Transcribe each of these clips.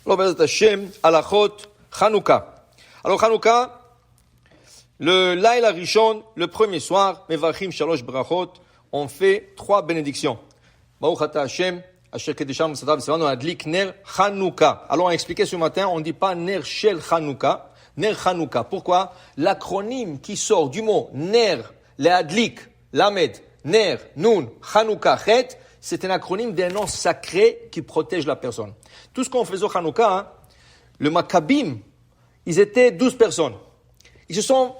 Alors, Bezat Hashem, Alachot, Chanukah. Alors, Chanukah, le Laila Rishon, le premier soir, Mevachim Shalosh Brachot, on fait 3 bénédictions. Baruch Ata Hashem, Asher Kedesham Sadav Sevanu Adlik Ner Chanukah. Alors, on a expliqué ce matin, on ne dit pas Ner Shel Chanukah, Ner Chanukah. Pourquoi? L'acronyme qui sort du mot Ner, le Adlik, Lamed, Ner, Nun, Chanukah, Chet, c'est un acronyme d'un nom sacré qui protège la personne. Tout ce qu'on faisait au Chanukah, le Maccabim, ils étaient 12 personnes. Ils se sont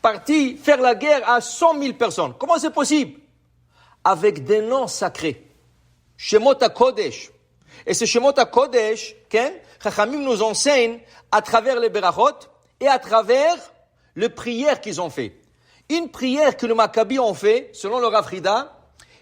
partis faire la guerre à 100 000 personnes. Comment c'est possible? Avec des noms sacrés. Shemot HaKodesh. Et ces Shemot HaKodesh, Chachamim nous enseignent à travers les Berachot et à travers les prières qu'ils ont fait. Une prière que les Maccabis ont fait, selon le Rav Frida,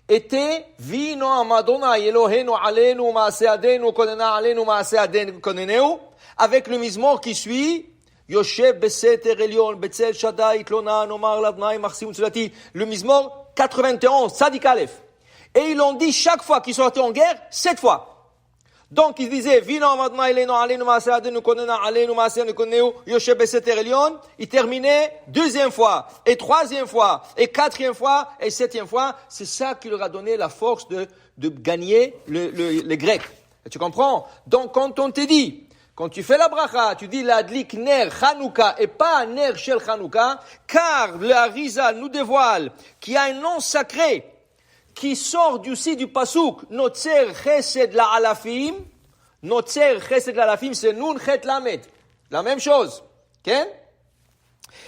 était Vino Amadona Elohenu Alenu Maaseadenu Konena Alenu Maaseadenu Koneneu, avec le mizmor qui suit Yoshev Beseter Elion Betzel Shaddai Itlona Nomar Lavnai Marsim Tzulati, le mizmor 91 Sadik Aleph. Et ils l'ont dit chaque fois qu'ils sont sortis en guerre, 7 fois. Donc ils disaient Vino Amadona Elenu Alenu Maaseadenu Konena Alenu Maaseadenu Koneneu Yoshev Beseter Elion. Ils terminaient 2e fois, et 3e fois, et 4e fois, et 7e fois. C'est ça qui leur a donné la force de gagner les Grecs. Et tu comprends? Donc quand on te dit, quand tu fais la bracha, tu dis l'adlik ner Chanukah et pas ner shel Chanukah, car le Harizal nous dévoile qu'il y a un nom sacré qui sort du pasuk Notzer Chesed la Alafim. Notzer Chesed la Alafim, c'est Nun Chet Lamed. La même chose. Okay?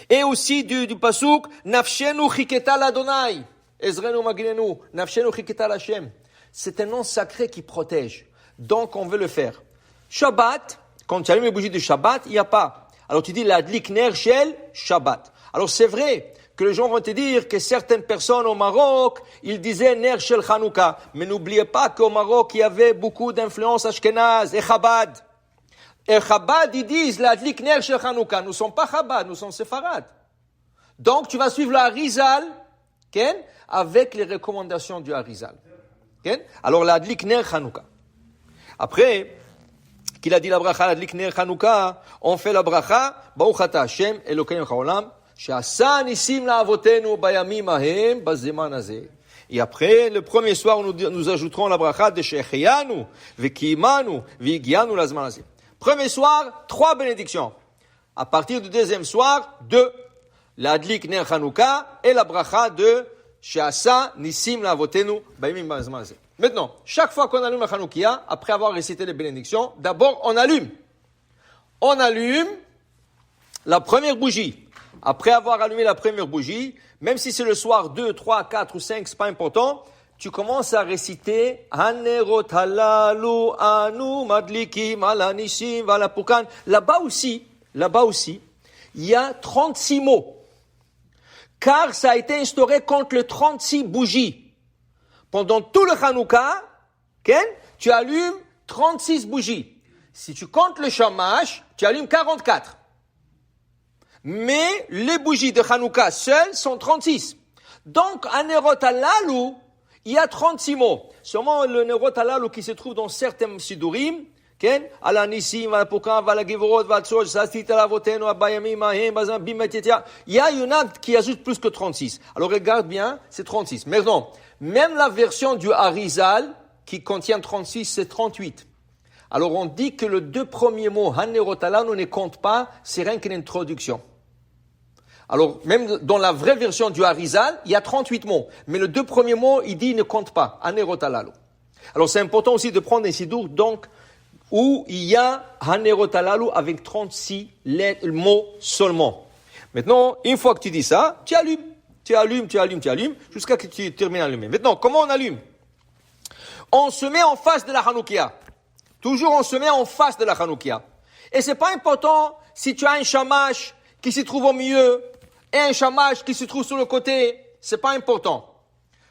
Et aussi du pasuk Nafshenu Chiketa l'Adonai. Ezrenu Maginenu. Nafshenu Chiketa l'Hashem. C'est un nom sacré qui protège. Donc on veut le faire. Shabbat, quand tu allumes les bougies de Shabbat, il n'y a pas. Alors tu dis l'adlik ner shel Shabbat. Alors c'est vrai que les gens vont te dire que certaines personnes au Maroc, ils disaient ner shel Chanukah. Mais n'oubliez pas qu'au Maroc, il y avait beaucoup d'influence ashkenaz et Chabad. Et Chabad, ils disent l'adlik ner shel Chanukah. Nous ne sommes pas Chabad, nous sommes séfarades. Donc tu vas suivre le Harizal, avec les recommandations du Harizal. Alors l'adlik ner Chanukah. Après, qu'il a dit la bracha, l'adlik ner Chanukah, on fait la bracha, Baruch Ata Hashem, Elokeinu Chaolam, She'asa nisim la'avotenu bayamim ahem, bazeman hazeh. Et après, le premier soir, nous ajouterons la bracha de She'echeyanu, Ve'kimanu, Ve'higianu lazman hazeh. Premier soir, 3 bénédictions. À partir du deuxième soir, 2. L'adlik ner Chanukah et la bracha de She'asa nisim la'avotenu bayamim bazeman hazeh. Maintenant, chaque fois qu'on allume la Chanukah, après avoir récité les bénédictions, d'abord on allume. On allume la première bougie. Après avoir allumé la première bougie, même si c'est le soir 2, 3, 4 ou 5, c'est pas important, tu commences à réciter Hanerot halalu anu madlikim ala nishim vala pukan. Là-bas aussi, il y a 36 mots. Car ça a été instauré contre les 36 bougies. Pendant tout le Chanukah, tu allumes 36 bougies. Si tu comptes le shamash, tu allumes 44. Mais les bougies de Chanukah seules sont 36. Donc, à Nerot halalu, il y a 36 mots. Seulement le Nerot halalu qui se trouve dans certains sidurim, ala nisim, ala pukan, ala givorot, ala tzoj, sastit ala votenu, abayamim, ahem, bazan, bim, etc. Il y en a qui ajoutent plus que 36. Alors regarde bien, c'est 36. Mais non. Même la version du Harizal, qui contient 36, c'est 38. Alors on dit que les 2 premiers mots, Hanerot halalu, ne comptent pas, c'est rien qu'une introduction. Alors même dans la vraie version du Harizal, il y a 38 mots. Mais les 2 premiers mots, il dit ne comptent pas, Hanerot halalu. Alors c'est important aussi de prendre un sidour, donc, où il y a Hanerot halalu avec 36 mots seulement. Maintenant, une fois que tu dis ça, tu allumes. Tu allumes, jusqu'à ce que tu termines d'allumer. Maintenant, comment on allume? On se met en face de la Chanukah. Toujours, on se met en face de la Chanukah. Et c'est pas important si tu as un shamash qui se trouve au milieu et un shamash qui se trouve sur le côté. C'est pas important.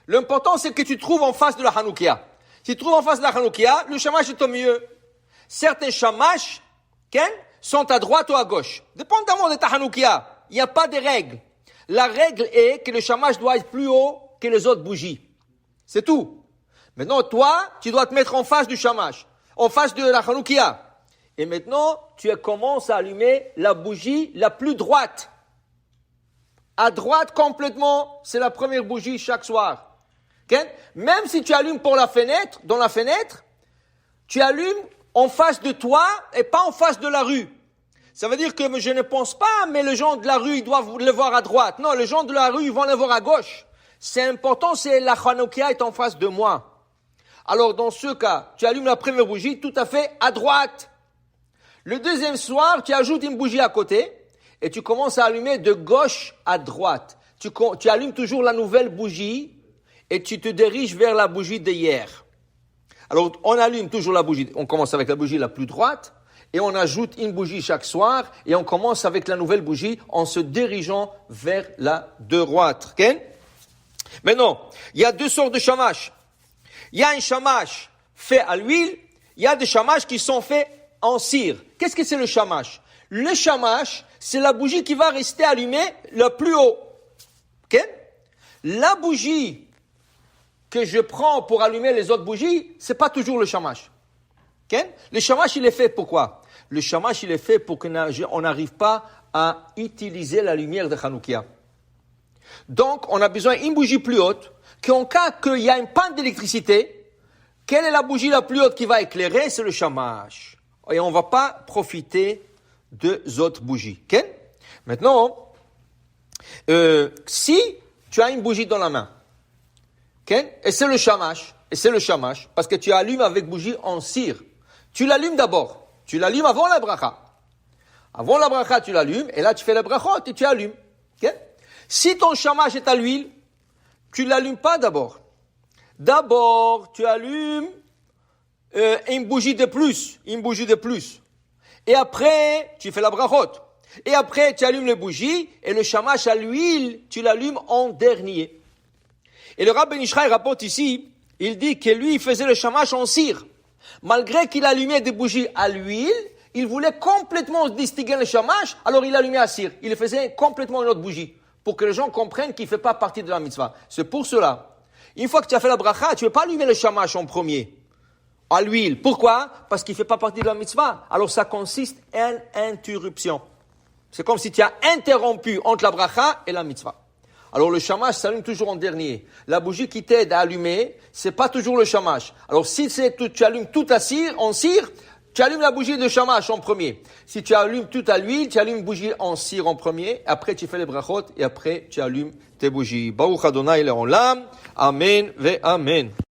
L'important, c'est que tu te trouves en face de la Chanukah. Si tu te trouves en face de la Chanukah, le shamash est au milieu. Certains shamash, sont à droite ou à gauche. Dépendamment de ta Chanukah. Il n'y a pas de règle. La règle est que le shamash doit être plus haut que les autres bougies. C'est tout. Maintenant, toi, tu dois te mettre en face du shamash, en face de la Chanukah. Et maintenant, tu commences à allumer la bougie la plus droite. À droite complètement, c'est la première bougie chaque soir. Okay? Même si tu allumes pour la fenêtre, dans la fenêtre, tu allumes en face de toi et pas en face de la rue. Ça veut dire que je ne pense pas, mais les gens de la rue, ils doivent le voir à droite. Non, les gens de la rue, ils vont le voir à gauche. C'est important, c'est la Hanouka est en face de moi. Alors, dans ce cas, tu allumes la première bougie tout à fait à droite. Le deuxième soir, tu ajoutes une bougie à côté et tu commences à allumer de gauche à droite. Tu allumes toujours la nouvelle bougie et tu te diriges vers la bougie d'hier. Alors, on allume toujours la bougie. On commence avec la bougie la plus droite et on ajoute une bougie chaque soir et on commence avec la nouvelle bougie en se dirigeant vers la droite. Okay? Maintenant, il y a deux sortes de shamash. Il y a un shamash fait à l'huile, il y a des shamash qui sont faits en cire. Qu'est-ce que c'est le shamash? Le shamash, c'est la bougie qui va rester allumée le plus haut. Okay? La bougie que je prends pour allumer les autres bougies, c'est pas toujours le shamash. Okay? Le shamash, il est fait pourquoi? Le shamash, il est fait pour qu'on n'arrive pas à utiliser la lumière de Hanouka. Donc, on a besoin d'une bougie plus haute, qu'en cas qu'il y a une panne d'électricité, quelle est la bougie la plus haute qui va éclairer? C'est le shamash. Et on ne va pas profiter des autres bougies. Okay? Maintenant, si tu as une bougie dans la main, okay? Et c'est le shamash, parce que tu allumes avec bougie en cire. Tu l'allumes d'abord. Tu l'allumes avant la bracha. Avant la bracha, tu l'allumes, et là, tu fais la brachot et tu allumes. Okay? Si ton shamash est à l'huile, tu ne l'allumes pas d'abord. D'abord, tu allumes une bougie de plus. Et après, tu fais la brachot. Et après, tu allumes les bougies, et le shamash à l'huile, tu l'allumes en dernier. Et le Rav Ben Ishraï rapporte ici, il dit que lui, il faisait le shamash en cire. Malgré qu'il allumait des bougies à l'huile, il voulait complètement distinguer le shamash, alors il allumait à cire. Il faisait complètement une autre bougie, pour que les gens comprennent qu'il ne fait pas partie de la mitzvah. C'est pour cela, une fois que tu as fait la bracha, tu ne veux pas allumer le shamash en premier, à l'huile. Pourquoi? Parce qu'il ne fait pas partie de la mitzvah. Alors ça consiste en interruption. C'est comme si tu as interrompu entre la bracha et la mitzvah. Alors le shamash s'allume toujours en dernier. La bougie qui t'aide à allumer, c'est pas toujours le shamash. Alors si tu allumes tout en cire, tu allumes la bougie de shamash en premier. Si tu allumes tout à l'huile, tu allumes une bougie en cire en premier. Après tu fais les brachot et après tu allumes tes bougies. Baruch Adonai le'olam. Amen ve amen.